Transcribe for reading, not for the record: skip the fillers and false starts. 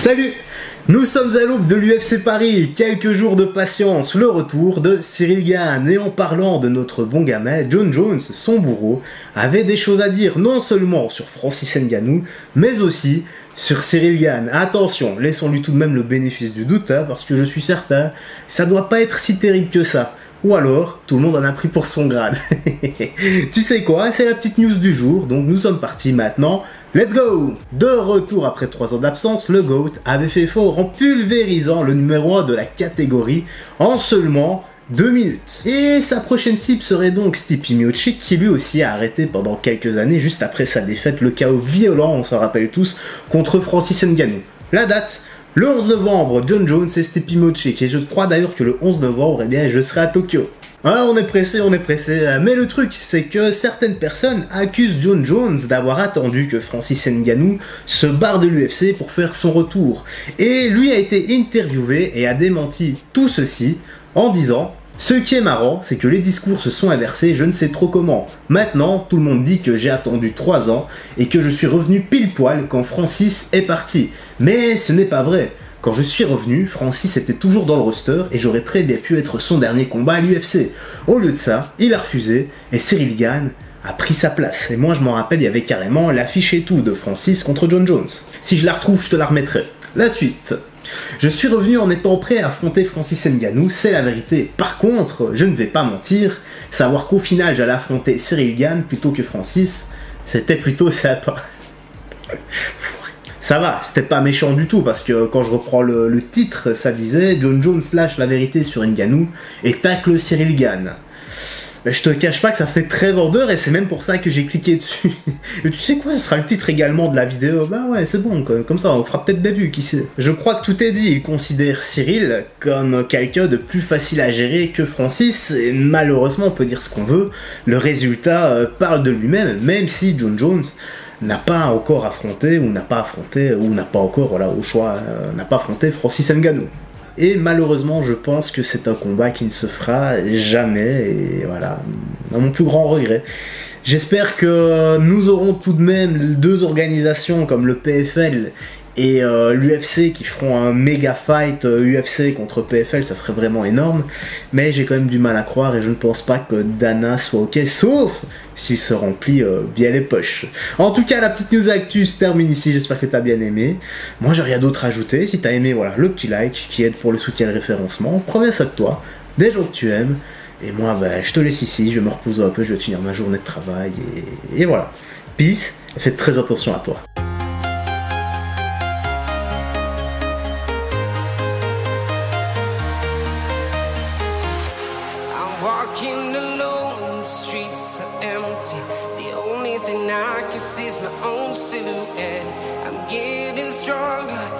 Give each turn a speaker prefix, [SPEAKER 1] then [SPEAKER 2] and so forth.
[SPEAKER 1] Salut! Nous sommes à l'aube de l'UFC Paris, quelques jours de patience, le retour de Ciryl Gane. Et en parlant de notre bon gamin, Jon Jones, son bourreau, avait des choses à dire non seulement sur Francis Ngannou, mais aussi sur Ciryl Gane. Attention, laissons-lui tout de même le bénéfice du doute, parce que je suis certain, ça doit pas être si terrible que ça. Ou alors, tout le monde en a pris pour son grade. Tu sais quoi, c'est la petite news du jour, donc nous sommes partis maintenant. Let's go! De retour après 3 ans d'absence, le GOAT avait fait fort en pulvérisant le numéro 1 de la catégorie en seulement 2 minutes. Et sa prochaine cible serait donc Stipe Miocic, qui lui aussi a arrêté pendant quelques années juste après sa défaite, le chaos violent, on s'en rappelle tous, contre Francis Ngannou. La date, le 11 novembre, Jon Jones et Stipe Miocic, et je crois d'ailleurs que le 11 novembre, eh bien, je serai à Tokyo. Ah, on est pressé, mais le truc, c'est que certaines personnes accusent Jon Jones d'avoir attendu que Francis Ngannou se barre de l'UFC pour faire son retour. Et lui a été interviewé et a démenti tout ceci en disant: ce qui est marrant, c'est que les discours se sont inversés, je ne sais trop comment. Maintenant, tout le monde dit que j'ai attendu 3 ans et que je suis revenu pile poil quand Francis est parti. Mais ce n'est pas vrai. Quand je suis revenu, Francis était toujours dans le roster et j'aurais très bien pu être son dernier combat à l'UFC. Au lieu de ça, il a refusé et Ciryl Gane a pris sa place. Et moi je m'en rappelle, il y avait carrément l'affiche et tout de Francis contre Jon Jones. Si je la retrouve, je te la remettrai. La suite. Je suis revenu en étant prêt à affronter Francis Ngannou, c'est la vérité. Par contre, je ne vais pas mentir, savoir qu'au final j'allais affronter Ciryl Gane plutôt que Francis, c'était plutôt sympa. Ça va, c'était pas méchant du tout, parce que quand je reprends le titre, ça disait « Jon Jones lâche la vérité sur Ngannou et tacle Ciryl Gane ». Mais je te cache pas que ça fait très vendeur et c'est même pour ça que j'ai cliqué dessus. Et tu sais quoi, ce sera le titre également de la vidéo. Bah ouais, c'est bon, comme ça on fera peut-être des vues, qui sait. Je crois que tout est dit, il considère Ciryl comme quelqu'un de plus facile à gérer que Francis, et malheureusement on peut dire ce qu'on veut, le résultat parle de lui-même, même si Jon Jones n'a pas encore affronté, ou n'a pas encore, voilà, au choix, n'a pas affronté Francis Ngannou. Et malheureusement, je pense que c'est un combat qui ne se fera jamais, et voilà, à mon plus grand regret. J'espère que nous aurons tout de même 2 organisations comme le PFL et l'UFC qui feront un méga fight UFC contre PFL, ça serait vraiment énorme, mais j'ai quand même du mal à croire et je ne pense pas que Dana soit ok, sauf s'il se remplit bien les poches. En tout cas, la petite news actu se termine ici, j'espère que t'as bien aimé. Moi j'ai rien d'autre à ajouter, si t'as aimé, voilà, le petit like qui aide pour le soutien et le référencement, prends ça de toi, des gens que tu aimes, et moi ben, je te laisse ici, je vais me reposer un peu, je vais finir ma journée de travail, et voilà. Peace, et fais très attention à toi.
[SPEAKER 2] Walking alone, the streets are empty. The only thing I can see is my own silhouette. I'm getting stronger.